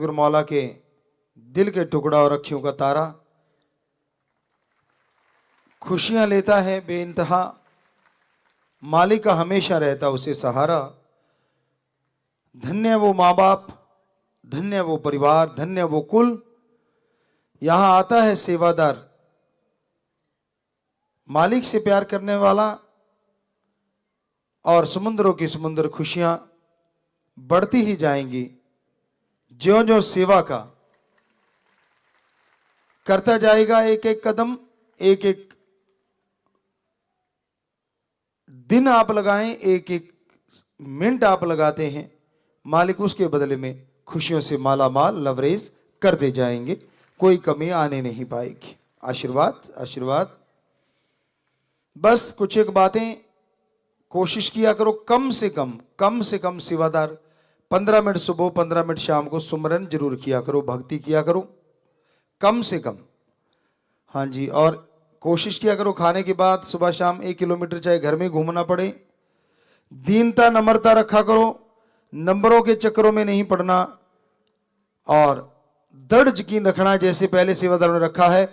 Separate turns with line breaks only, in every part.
सतगुरु मौला के दिल के टुकड़ा और अखियों का तारा, खुशियां लेता है बेइंतहा, मालिक का हमेशा रहता उसे सहारा। धन्य वो माँ बाप, धन्य वो परिवार, धन्य वो कुल, यहां आता है सेवादार, मालिक से प्यार करने वाला। और समुद्रों की समुद्र खुशियां बढ़ती ही जाएंगी ज्यों ज्यों सेवा का करता जाएगा। एक एक कदम, एक एक दिन आप लगाएं, एक एक मिनट आप लगाते हैं, मालिक उसके बदले में खुशियों से माला माल लवरेज करते जाएंगे, कोई कमी आने नहीं पाएगी। आशीर्वाद आशीर्वाद। बस कुछ एक बातें कोशिश किया करो, कम से कम सेवादार 15 मिनट सुबह 15 मिनट शाम को सुमरन जरूर किया करो, भक्ति किया करो कम से कम। हाँ जी, और कोशिश किया करो खाने के बाद सुबह शाम 1 किलोमीटर चाहे घर में घूमना पड़े। दीनता नम्रता रखा करो, नंबरों के चक्करों में नहीं पड़ना, और दृढ़ यकीन रखना जैसे पहले सेवादारों ने रखा है।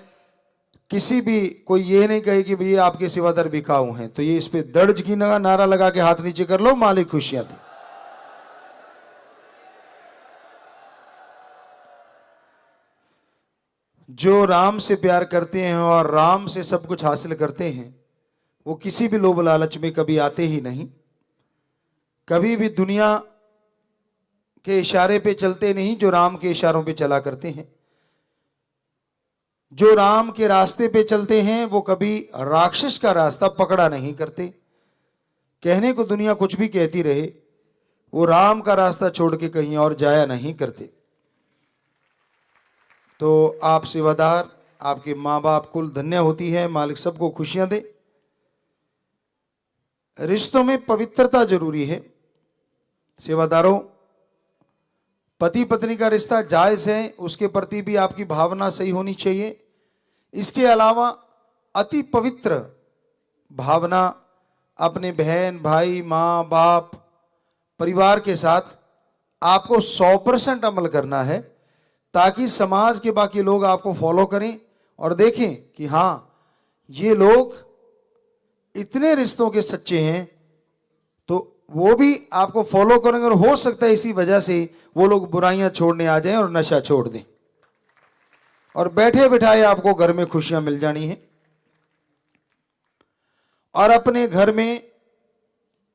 किसी भी कोई ये नहीं कहे कि भैया आपके सेवादार बिकाऊ हैं, तो ये इस पे दृढ़ यकीन का नारा लगा के हाथ नीचे कर लो, मालिक खुशियां दे। जो राम से प्यार करते हैं और राम से सब कुछ हासिल करते हैं, वो किसी भी लोभ लालच में कभी आते ही नहीं, कभी भी दुनिया के इशारे पे चलते नहीं, जो राम के इशारों पे चला करते हैं। जो राम के रास्ते पे चलते हैं वो कभी राक्षस का रास्ता पकड़ा नहीं करते। कहने को दुनिया कुछ भी कहती रहे, वो राम का रास्ता छोड़ के कहीं और जाया नहीं करते। तो आप सेवादार, आपके माँ बाप कुल धन्य होती है, मालिक सबको खुशियां दे। रिश्तों में पवित्रता जरूरी है सेवादारों। पति पत्नी का रिश्ता जायज है, उसके प्रति भी आपकी भावना सही होनी चाहिए। इसके अलावा अति पवित्र भावना अपने बहन भाई माँ बाप परिवार के साथ आपको 100% अमल करना है, ताकि समाज के बाकी लोग आपको फॉलो करें और देखें कि हाँ ये लोग इतने रिश्तों के सच्चे हैं, तो वो भी आपको फॉलो करेंगे। और हो सकता है इसी वजह से वो लोग बुराइयां छोड़ने आ जाएं और नशा छोड़ दें, और बैठे बिठाए आपको घर में खुशियां मिल जानी है। और अपने घर में,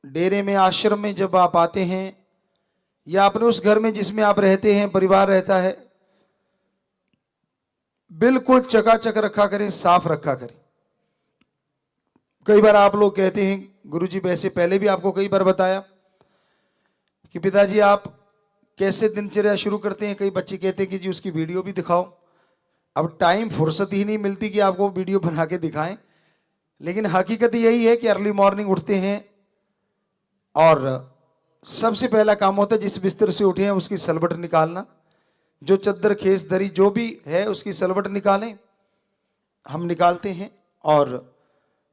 डेरे में, आश्रम में जब आप आते हैं, या अपने उस घर में जिसमें आप रहते हैं, परिवार रहता है, बिल्कुल चकाचक रखा करें, साफ रखा करें। कई बार आप लोग कहते हैं गुरुजी, वैसे पहले भी आपको कई बार बताया कि पिताजी आप कैसे दिनचर्या शुरू करते हैं। कई बच्चे कहते हैं कि जी उसकी वीडियो भी दिखाओ। अब टाइम फुर्सत ही नहीं मिलती कि आपको वीडियो बना के दिखाएं, लेकिन हकीकत यही है कि अर्ली मॉर्निंग उठते हैं और सबसे पहला काम होता है जिस बिस्तर से उठे हैं उसकी सलवट निकालना। जो चद्दर खेस दरी जो भी है उसकी सलवट निकालें, हम निकालते हैं। और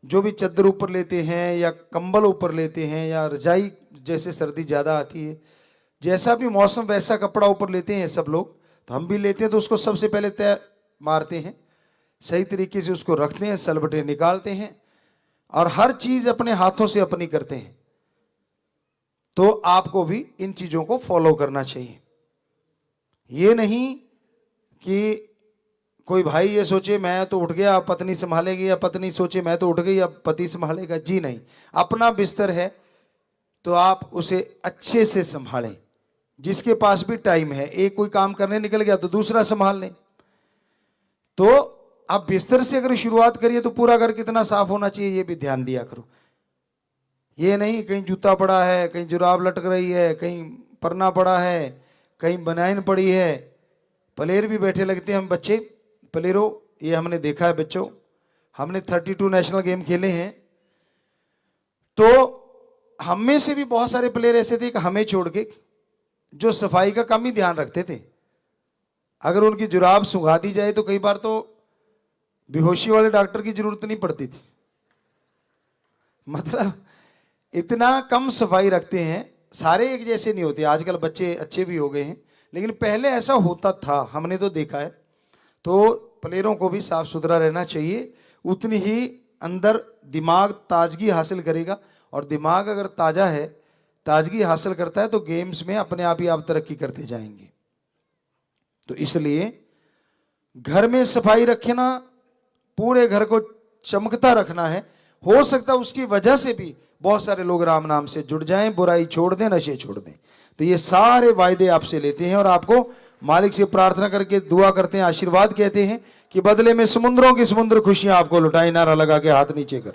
जो भी चद्दर ऊपर लेते हैं या कंबल ऊपर लेते हैं या रजाई, जैसे सर्दी ज़्यादा आती है, जैसा भी मौसम वैसा कपड़ा ऊपर लेते हैं सब लोग, तो हम भी लेते हैं। तो उसको सबसे पहले तय मारते हैं, सही तरीके से उसको रखते हैं, सलबटे निकालते हैं, और हर चीज़ अपने हाथों से अपनी करते हैं। तो आपको भी इन चीज़ों को फॉलो करना चाहिए। ये नहीं कि कोई भाई ये सोचे मैं तो उठ गया अब पत्नी संभालेगी, या पत्नी सोचे मैं तो उठ गई अब पति संभालेगा। जी नहीं, अपना बिस्तर है तो आप उसे अच्छे से संभालें। जिसके पास भी टाइम है, एक कोई काम करने निकल गया तो दूसरा संभाल लें। तो आप बिस्तर से अगर शुरुआत करिए तो पूरा घर कितना साफ होना चाहिए ये भी ध्यान दिया करो। ये नहीं कहीं जूता पड़ा है, कहीं जुराब लटक रही है, कहीं परना पड़ा है, कहीं बनाइन पड़ी है। प्लेयर भी बैठे लगते हैं हम बच्चे, प्लेयरों, ये हमने देखा है बच्चों, हमने 32 नेशनल गेम खेले हैं। तो हम में से भी बहुत सारे प्लेयर ऐसे थे कि हमें छोड़ के जो सफाई का कम ही ध्यान रखते थे। अगर उनकी जुराब सुखा दी जाए तो कई बार तो बेहोशी वाले डॉक्टर की जरूरत नहीं पड़ती थी। मतलब इतना कम सफाई रखते हैं। सारे एक जैसे नहीं होते, आजकल बच्चे अच्छे भी हो गए हैं, लेकिन पहले ऐसा होता था, हमने तो देखा है। तो प्लेयरों को भी साफ सुथरा रहना चाहिए, उतनी ही अंदर दिमाग ताजगी हासिल करेगा। और दिमाग अगर ताजा है, ताजगी हासिल करता है, तो गेम्स में अपने आप ही आप तरक्की करते जाएंगे। तो इसलिए घर में सफाई रखना, पूरे घर को चमकता रखना है। हो सकता है उसकी वजह से भी बहुत सारे लोग राम नाम से जुड़ जाएं, बुराई छोड़ दें, नशे छोड़ दें। तो ये सारे वायदे आपसे लेते हैं और आपको मालिक से प्रार्थना करके दुआ करते हैं, आशीर्वाद कहते हैं कि बदले में समुद्रों की समुद्र खुशियां आपको लुटाई। नारा लगा के हाथ नीचे कर।